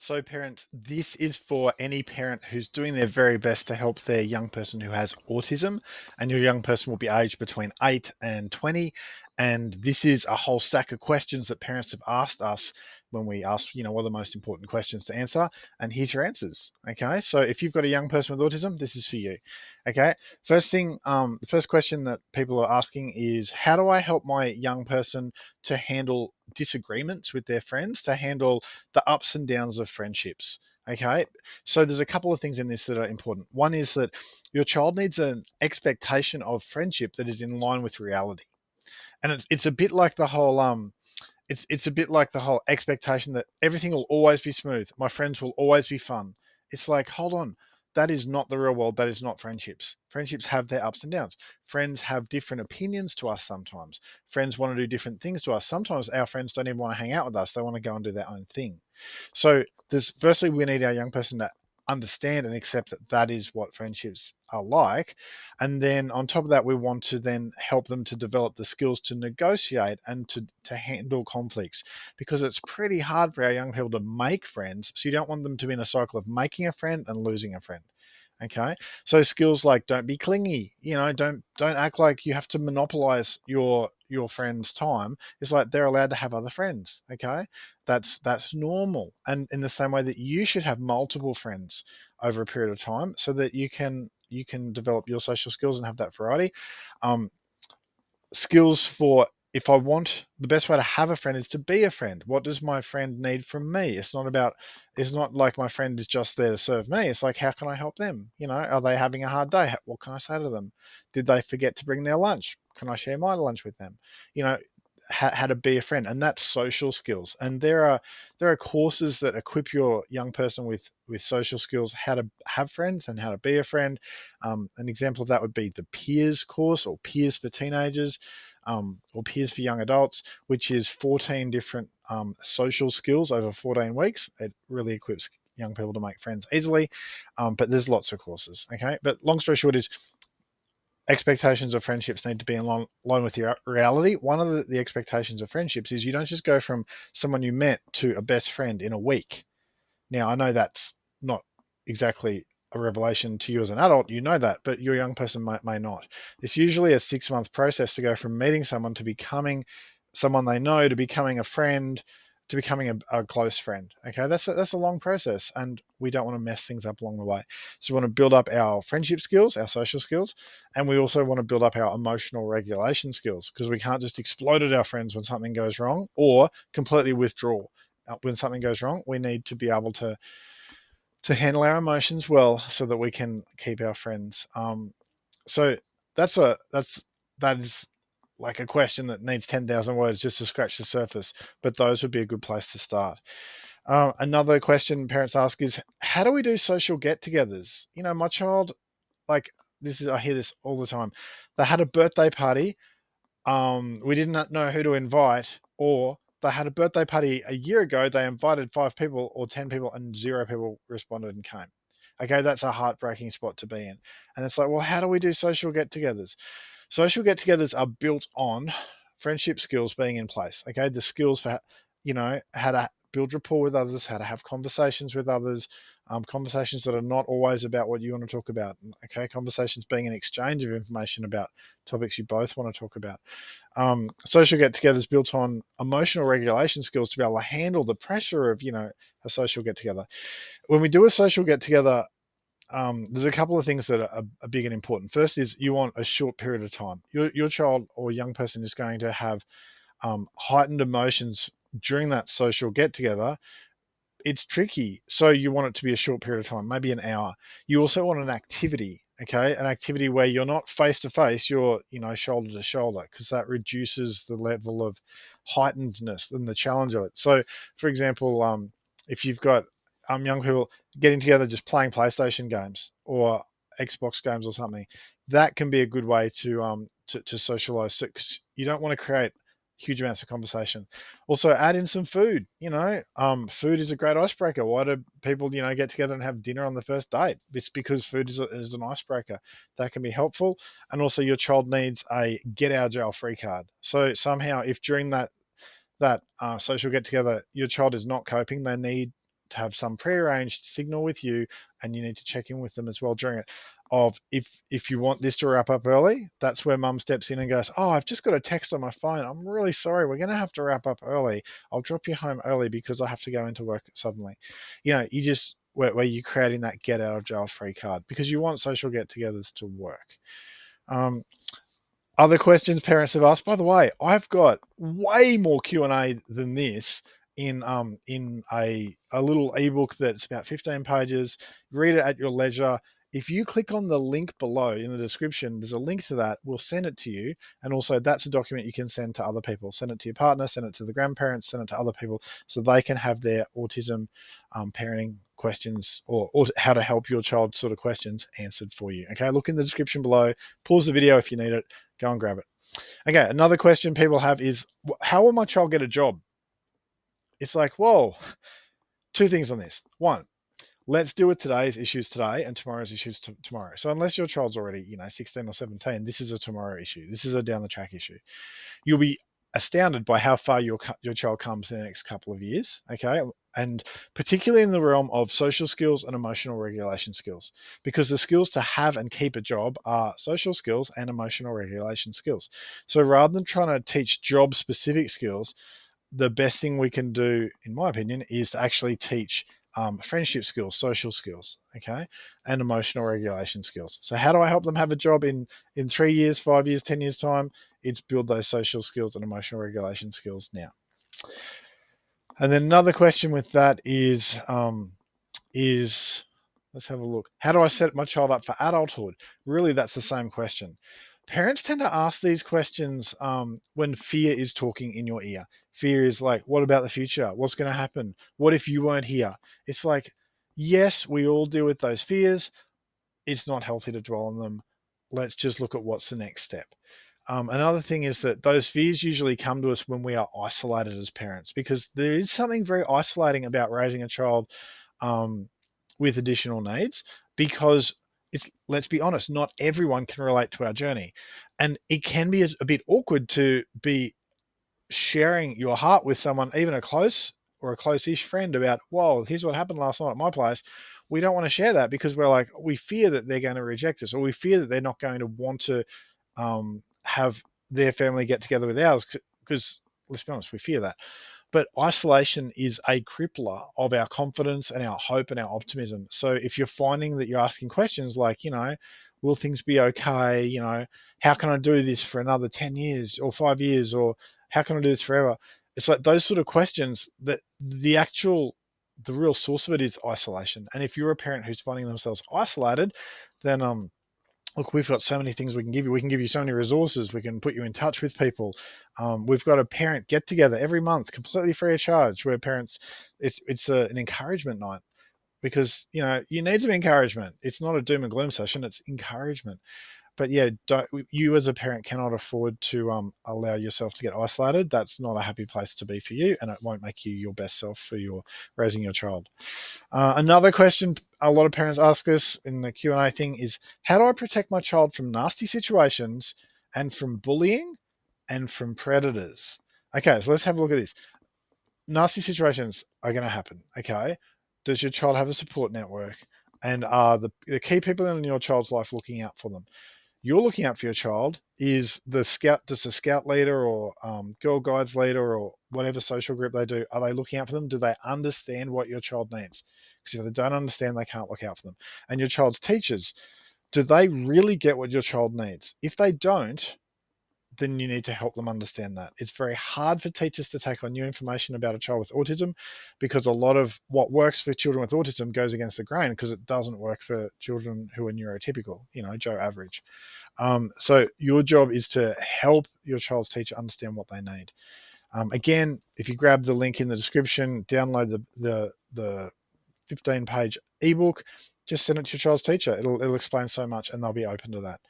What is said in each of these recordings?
So, parents, this is for any parent who's doing their very best to help their young person who has autism. And your young person will be aged between 8 and 20. And this is a whole stack of questions that parents have asked us when we ask, what are the most important questions to answer. And here's your answers. Okay. So, if you've got a young person with autism, this is for you. Okay. First thing, the first question that people are asking is, how do I help my young person to handle disagreements with their friends, to handle the ups and downs of friendships? Okay. So there's a couple of things in this that are important. One is that your child needs an expectation of friendship that is in line with reality. And it's a bit like the whole it's a bit like the whole expectation that everything will always be smooth. My friends will always be fun. It's like, hold on, that is not the real world. That is not friendships. Friendships have their ups and downs. Friends have different opinions to us sometimes. Friends want to do different things to us. Sometimes our friends don't even want to hang out with us. They want to go and do their own thing. So there's firstly, we need our young person to understand and accept that that is what friendships are like. And then on top of that, we want to then help them to develop the skills to negotiate and to handle conflicts, because it's pretty hard for our young people to make friends. So you don't want them to be in a cycle of making a friend and losing a friend. Okay. So skills like don't be clingy, don't act like you have to monopolize your friend's time. It's like they're allowed to have other friends. Okay. That's normal. And in the same way that you should have multiple friends over a period of time so that you can develop your social skills and have that variety. Um, Skills for, if I want, the best way to have a friend is to be a friend. What does my friend need from me? It's not like my friend is just there to serve me. It's like, how can I help them? Are they having a hard day? What can I say to them? Did they forget to bring their lunch? Can I share my lunch with them? You know, how to be a friend. And that's social skills. And there are courses that equip your young person with social skills, how to have friends and how to be a friend. An example of that would be the peers course, or peers for teenagers, or peers for young adults, which is 14 different social skills over 14 weeks. It really equips young people to make friends easily. But there's lots of courses. Okay. But long story short is, expectations of friendships need to be in line with your reality. One of the expectations of friendships is you don't just go from someone you met to a best friend in a week. Now, I know that's not exactly a revelation to you as an adult, that, but your young person may not. It's usually a 6-month process to go from meeting someone to becoming someone they know, to becoming a friend, to becoming a close friend. Okay, that's a long process, and we don't want to mess things up along the way. So we want to build up our friendship skills, our social skills, and we also want to build up our emotional regulation skills, because we can't just explode at our friends when something goes wrong, or completely withdraw when something goes wrong. We need to be able to handle our emotions well so that we can keep our friends. So that is like a question that needs 10,000 words just to scratch the surface, but those would be a good place to start. Another question parents ask is, how do we do social get-togethers? My child, like, I hear this all the time. They had a birthday party, we did not know who to invite, or they had a birthday party a year ago. They invited 5 people or 10 people, and 0 people responded and came. Okay, that's a heartbreaking spot to be in. And it's like, well, how do we do social get togethers? Social get togethers are built on friendship skills being in place. Okay, the skills for, how to build rapport with others, how to have conversations with others, conversations that are not always about what you want to talk about. Okay, conversations being an exchange of information about topics you both want to talk about. Social get togethers built on emotional regulation skills to be able to handle the pressure of, a social get together. When we do a social get together, there's a couple of things that are big and important. First is, you want a short period of time. Your child or young person is going to have heightened emotions during that social get together. It's tricky. So you want it to be a short period of time, maybe an hour. You also want an activity, okay? An activity where you're not face to face, you're, shoulder to shoulder, because that reduces the level of heightenedness and the challenge of it. So, for example, if you've got young people getting together just playing PlayStation games or Xbox games or something, that can be a good way to socialize. So, 'cause you don't want to create huge amounts of conversation. Also, add in some food. Food is a great icebreaker. Why do people, get together and have dinner on the first date? It's because food is an icebreaker. That can be helpful. And also, your child needs a get out of jail free card. So somehow, if during that social get together your child is not coping, they need to have some prearranged signal with you, and you need to check in with them as well during it. Of if you want this to wrap up early, that's where mum steps in and goes, "Oh, I've just got a text on my phone. I'm really sorry. We're going to have to wrap up early. I'll drop you home early because I have to go into work suddenly." You just where you're creating that get out of jail free card because you want social get-togethers to work. Um, Other questions parents have asked. By the way, I've got way more Q&A than this in a little ebook that's about 15 pages. Read it at your leisure. If you click on the link below in the description, there's a link to that. We'll send it to you. And also that's a document you can send to other people. Send it to your partner, send it to the grandparents, send it to other people so they can have their autism parenting questions or how to help your child sort of questions answered for you. Okay, look in the description below. Pause the video if you need it. Go and grab it. Okay, another question people have is, how will my child get a job? It's like, whoa, two things on this. One, let's deal with today's issues today and tomorrow's issues tomorrow. So unless your child's already, 16 or 17, this is a tomorrow issue. This is a down the track issue. You'll be astounded by how far your child comes in the next couple of years. Okay. And particularly in the realm of social skills and emotional regulation skills, because the skills to have and keep a job are social skills and emotional regulation skills. So rather than trying to teach job specific skills, the best thing we can do, in my opinion, is to actually teach friendship skills, social skills, okay, and emotional regulation skills. So how do I help them have a job in 3 years, 5 years, 10 years time? It's build those social skills and emotional regulation skills now. And then another question with that is let's have a look. How do I set my child up for adulthood? Really, that's the same question. Parents tend to ask these questions when fear is talking in your ear. Fear is like, what about the future? What's going to happen? What if you weren't here? It's like, yes, we all deal with those fears. It's not healthy to dwell on them. Let's just look at what's the next step. Another thing is that those fears usually come to us when we are isolated as parents, because there is something very isolating about raising a child um, with additional needs, because let's be honest, not everyone can relate to our journey. And it can be a bit awkward to be sharing your heart with someone, even a close or a close-ish friend, about, whoa, here's what happened last night at my place. We don't want to share that because we're like, we fear that they're going to reject us, or we fear that they're not going to want to have their family get together with ours, because let's be honest, we fear that. But isolation is a crippler of our confidence and our hope and our optimism. So if you're finding that you're asking questions like, will things be okay? How can I do this for another 10 years or 5 years? Or how can I do this forever? It's like those sort of questions that the real source of it is isolation. And if you're a parent who's finding themselves isolated, then look, we've got so many things we can give you. We can give you so many resources. We can put you in touch with people. We've got a parent get together every month, completely free of charge, where parents, it's an encouragement night, because you need some encouragement. It's not a doom and gloom session; it's encouragement. But yeah, you as a parent cannot afford to allow yourself to get isolated. That's not a happy place to be for you, and it won't make you your best self for your raising your child. Another question a lot of parents ask us in the Q&A thing is, how do I protect my child from nasty situations and from bullying and from predators? Okay, so let's have a look at this. Nasty situations are going to happen. Okay, does your child have a support network? And are the key people in your child's life looking out for them? You're looking out for your child. Is the scout, does the scout leader or girl guides leader or whatever social group they do, are they looking out for them? Do they understand what your child needs? Because if they don't understand, they can't look out for them. And your child's teachers, do they really get what your child needs? If they don't, then you need to help them understand that. It's very hard for teachers to take on new information about a child with autism, because a lot of what works for children with autism goes against the grain because it doesn't work for children who are neurotypical, Joe average. So your job is to help your child's teacher understand what they need. Again, if you grab the link in the description, download the 15-page ebook, just send it to your child's teacher. It'll explain so much, and they'll be open to that.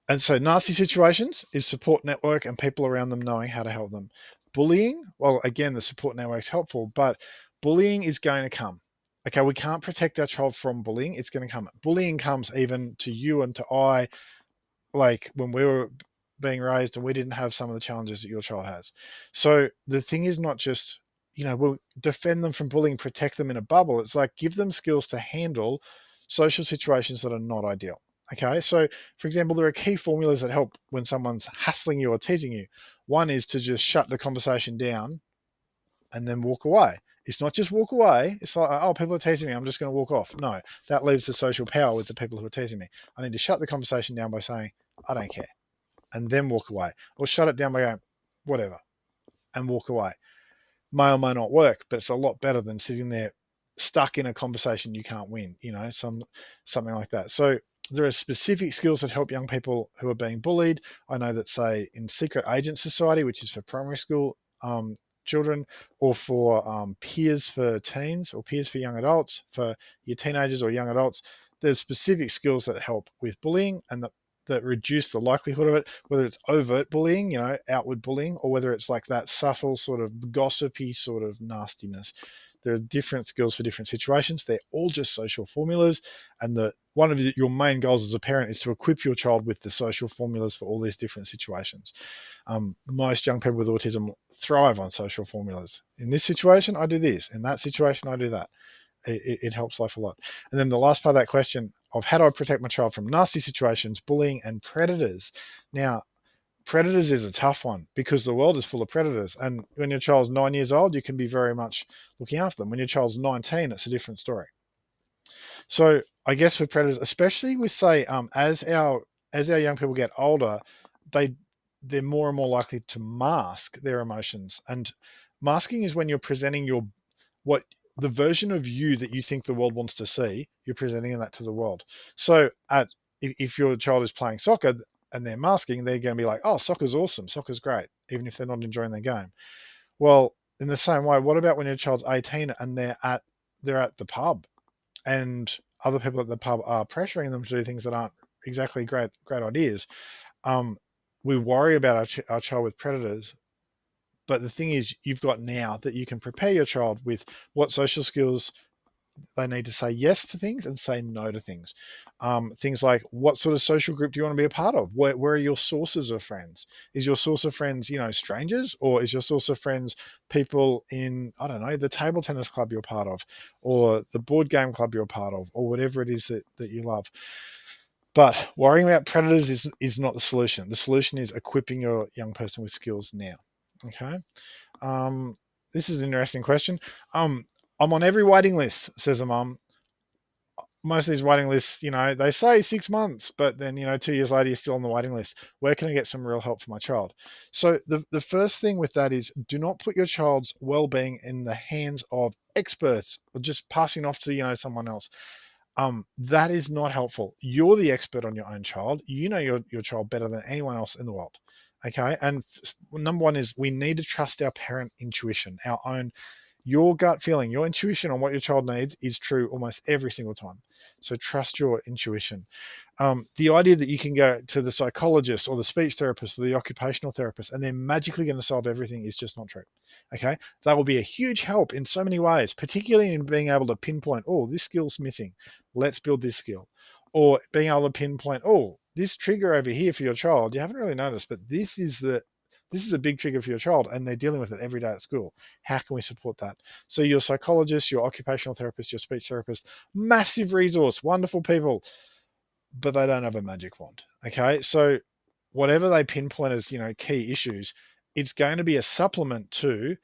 And so nasty situations is support network and people around them knowing how to help them. Bullying, well, again, the support network's helpful, but bullying is going to come. Okay, we can't protect our child from bullying. It's going to come. Bullying comes even to you and to I, like when we were being raised and we didn't have some of the challenges that your child has. So the thing is not just, we'll defend them from bullying, protect them in a bubble. It's like give them skills to handle social situations that are not ideal. Okay, so for example, there are key formulas that help when someone's hassling you or teasing you. One is to just shut the conversation down and then walk away. It's not just walk away. It's like, oh, people are teasing me, I'm just going to walk off. No, that leaves the social power with the people who are teasing me. I need to shut the conversation down by saying, I don't care, and then walk away. Or shut it down by going, whatever, and walk away. May or may not work, but it's a lot better than sitting there stuck in a conversation you can't win, something like that. So there are specific skills that help young people who are being bullied. I know that, say, in Secret Agent Society, which is for primary school children, or for peers for teens, or peers for young adults, for your teenagers or young adults, there's specific skills that help with bullying and that reduce the likelihood of it, whether it's overt bullying, outward bullying, or whether it's like that subtle sort of gossipy sort of nastiness. There are different skills for different situations. They're all just social formulas. And one of your main goals as a parent is to equip your child with the social formulas for all these different situations. Most young people with autism thrive on social formulas. In this situation, I do this. In that situation, I do that. It helps life a lot. And then the last part of that question of how do I protect my child from nasty situations, bullying, and predators? Now, predators is a tough one because the world is full of predators. And when your child's 9 years old, you can be very much looking after them. When your child's 19, it's a different story. So I guess with predators, especially with, say, as our young people get older, they're more and more likely to mask their emotions. And masking is when you're presenting what the version of you that you think the world wants to see, you're presenting that to the world. So if your child is playing soccer and they're masking, they're going to be like, oh, soccer's awesome, soccer's great, even if they're not enjoying their game. Well, in the same way, what about when your child's 18 and they're at the pub and other people at the pub are pressuring them to do things that aren't exactly great ideas? We worry about our child with predators, but the thing is, you've got now that you can prepare your child with what social skills they need to say yes to things and say no to things. Things like, what sort of social group do you want to be a part of? Where are your sources of friends? Is your source of friends, strangers? Or is your source of friends people in, I don't know, the table tennis club you're part of, or the board game club you're part of, or whatever it is that you love? But worrying about predators is not the solution. The solution is equipping your young person with skills now. Okay. This is an interesting question. I'm on every waiting list, says a mum. Most of these waiting lists, they say 6 months, but then, 2 years later, you're still on the waiting list. Where can I get some real help for my child? So the first thing with that is, do not put your child's well-being in the hands of experts or just passing off to, someone else. That is not helpful. You're the expert on your own child. You know your child better than anyone else in the world. Okay. And number one is, we need to trust our parent intuition, your gut feeling, your intuition on what your child needs is true almost every single time. So trust your intuition. The idea that you can go to the psychologist or the speech therapist or the occupational therapist and they're magically going to solve everything is just not true. Okay. That will be a huge help in so many ways, particularly in being able to pinpoint, oh, this skill's missing. Let's build this skill. Or being able to pinpoint, oh, this trigger over here for your child, you haven't really noticed, but this is a big trigger for your child and they're dealing with it every day at school. How can we support that? So your psychologist, your occupational therapist, your speech therapist, massive resource, wonderful people, but they don't have a magic wand. Okay. So whatever they pinpoint as, key issues, it's going to be a supplement to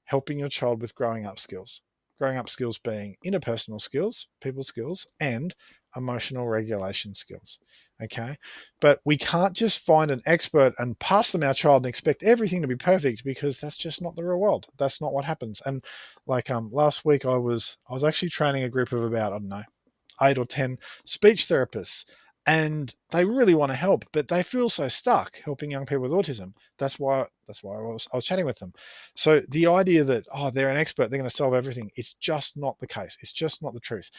helping your child with growing up skills. Growing up skills being interpersonal skills, people skills, and emotional regulation skills. Okay. But we can't just find an expert and pass them our child and expect everything to be perfect, because that's just not the real world. That's not what happens. And like last week I was actually training a group of about, I don't know, 8 or 10 speech therapists, and they really want to help, but they feel so stuck helping young people with autism. That's why I was chatting with them. So the idea that, oh, they're an expert, they're going to solve everything, it's just not the case. It's just not the truth.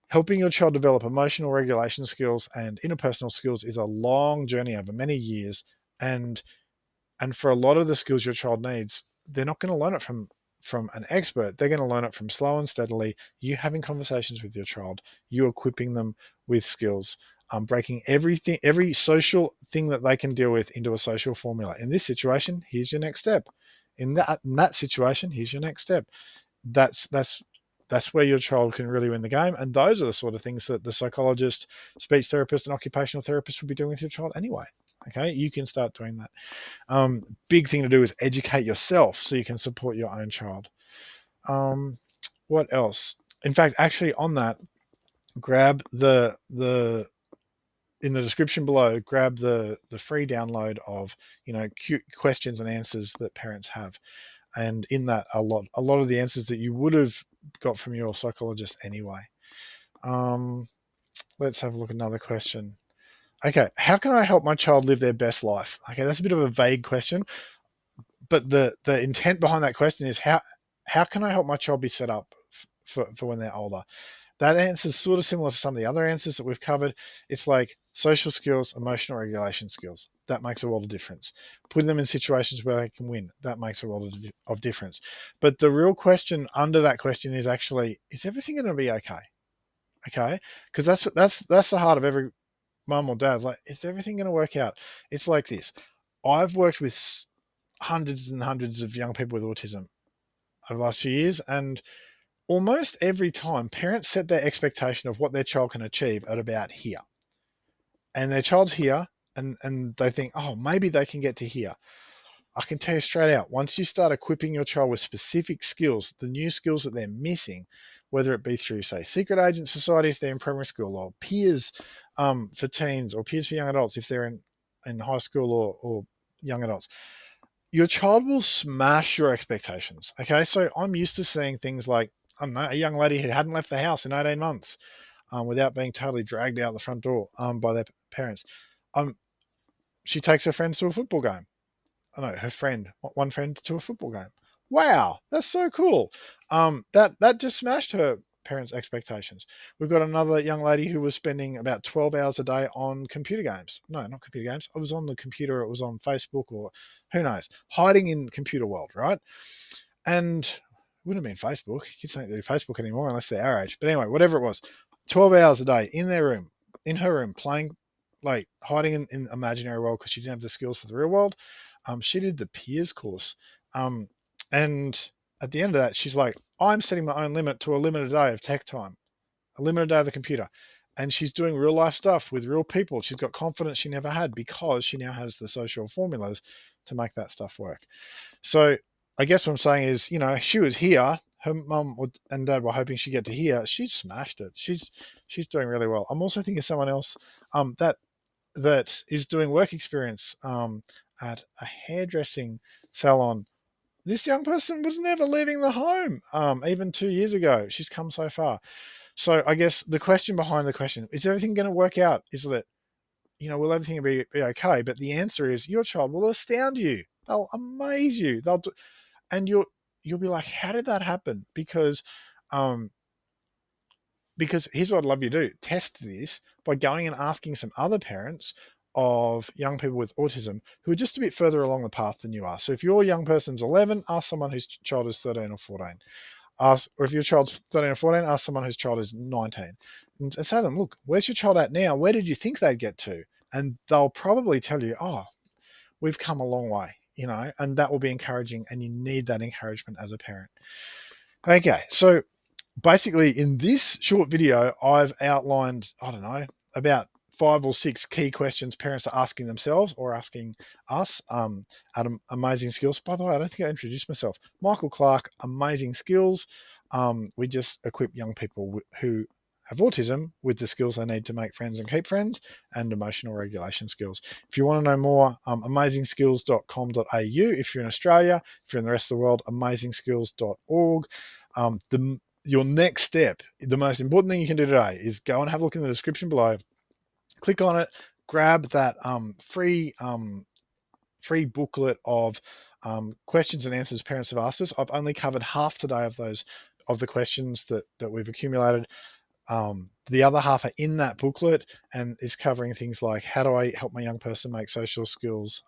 Helping your child develop emotional regulation skills and interpersonal skills is a long journey over many years, and for a lot of the skills your child needs, they're not going to learn it from an expert. They're going to learn it from slow and steadily, you having conversations with your child, you equipping them with skills, breaking every social thing that they can deal with into a social formula. In this situation, here's your next step. In that situation, here's your next step. That's where your child can really win the game. And those are the sort of things that the psychologist, speech therapist, and occupational therapist would be doing with your child anyway. Okay, you can start doing that. Big thing to do is educate yourself so you can support your own child. What else? In fact, actually, on that, grab the in the description below. Grab the free download of cute questions and answers that parents have, and in that a lot of the answers that you would have got from your psychologist anyway. Let's have a look at another question. Okay, how can I help my child live their best life? Okay, that's a bit of a vague question, but the intent behind that question is how can I help my child be set up for when they're older? That answer is sort of similar to some of the other answers that we've covered. It's like social skills, emotional regulation skills. That makes a world of difference. Putting them in situations where they can win. That makes a world of difference. But the real question under that question is actually, is everything going to be okay? Okay, because that's the heart of every mum or dad. Like, is everything going to work out? It's like this. I've worked with hundreds and hundreds of young people with autism over the last few years, and almost every time parents set their expectation of what their child can achieve at about here, and their child's here, and they think, oh, maybe they can get to here. I can tell you straight out, once you start equipping your child with specific skills, the new skills that they're missing, whether it be through, say, secret agent society if they're in primary school, or peers for teens, or peers for young adults if they're in high school or young adults, your child will smash your expectations. Okay, so I'm used to seeing things like, I don't know, a young lady who hadn't left the house in 18 months without being totally dragged out the front door by their parents. She takes her friends to a football game. I know her friend, one friend to a football game. Wow, that's so cool. That just smashed her parents' expectations. We've got another young lady who was spending about 12 hours a day on computer games. No, not computer games. It was on the computer. It was on Facebook, or who knows, hiding in computer world, right? And it wouldn't have been Facebook. Kids don't do Facebook anymore unless they're our age. But anyway, whatever it was, 12 hours a day in their room, in her room, playing, like hiding in imaginary world because she didn't have the skills for the real world. She did the peers course. And at the end of that, she's like, I'm setting my own limit to a limited day of tech time, a limited day of the computer. And she's doing real life stuff with real people. She's got confidence she never had because she now has the social formulas to make that stuff work. So I guess what I'm saying is, she was here. Her mum and dad were hoping she'd get to here. She smashed it. She's doing really well. I'm also thinking of someone else that is doing work experience at a hairdressing salon. This young person was never leaving the home, even 2 years ago. She's come so far. So I guess the question behind the question is everything going to work out? Is that, will everything be okay? But the answer is your child will astound you. They'll amaze you. And you'll be like, how did that happen? Um, because here's what I'd love you to do. Test this by going and asking some other parents of young people with autism who are just a bit further along the path than you are. So if your young person's 11, ask someone whose child is 13 or 14. Or if your child's 13 or 14, ask someone whose child is 19. And say to them, look, where's your child at now? Where did you think they'd get to? And they'll probably tell you, oh, we've come a long way, and that will be encouraging. And you need that encouragement as a parent. Okay, so basically in this short video, I've outlined, I don't know, about 5 or 6 key questions parents are asking themselves or asking us at Amazing Skills. By the way, I don't think I introduced myself. Michael Clark, Amazing Skills. We just equip young people who have autism with the skills they need to make friends and keep friends, and emotional regulation skills. If you want to know more, amazingskills.com.au. If you're in Australia, if you're in the rest of the world, amazingskills.org. Your next step, the most important thing you can do today, is go and have a look in the description below. Click on it, grab that free booklet of questions and answers parents have asked us. I've only covered half today of the questions that we've accumulated. The other half are in that booklet and is covering things like, how do I help my young person make social skills?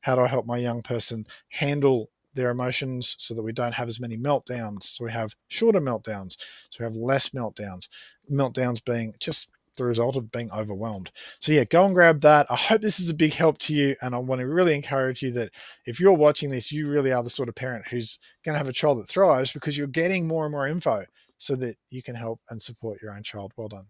How do I help my young person handle their emotions so that we don't have as many meltdowns? So we have shorter meltdowns. So we have less meltdowns. Meltdowns being just the result of being overwhelmed. So yeah, go and grab that. I hope this is a big help to you. And I want to really encourage you that if you're watching this, you really are the sort of parent who's going to have a child that thrives because you're getting more and more info so that you can help and support your own child. Well done.